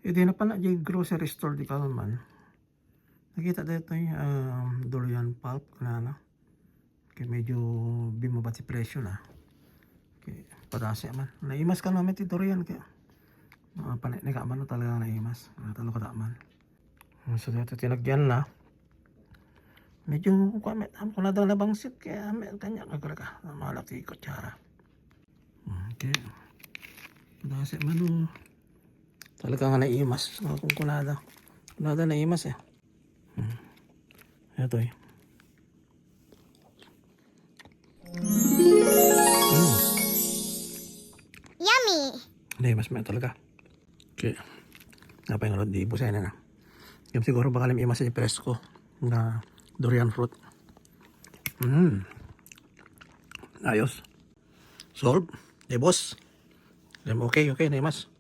Hindi na pa na yung grocery store di ka man. Nakita dito yung durian pulp na ano. Kaya medyo bumaba si presyo na. Kaya patasa man. Naimas ka namin ti durian kaya. Panay ka man talaga naimas. Talo ka man. So dito tinagyan na. Medyo kung na daw na bangsit kaya kanya kagara malaki ko tsara. Okay. Patasa man talaga nga naimas. Kung kunada. Kunada naimas eh. Ito eh. Yummy! Naimas man talaga. Okay. Napay nga di busay na na. Yung siguro baka lim imas yung presko na durian fruit. Ayos. Solve. Eh boss. Okay, na imas.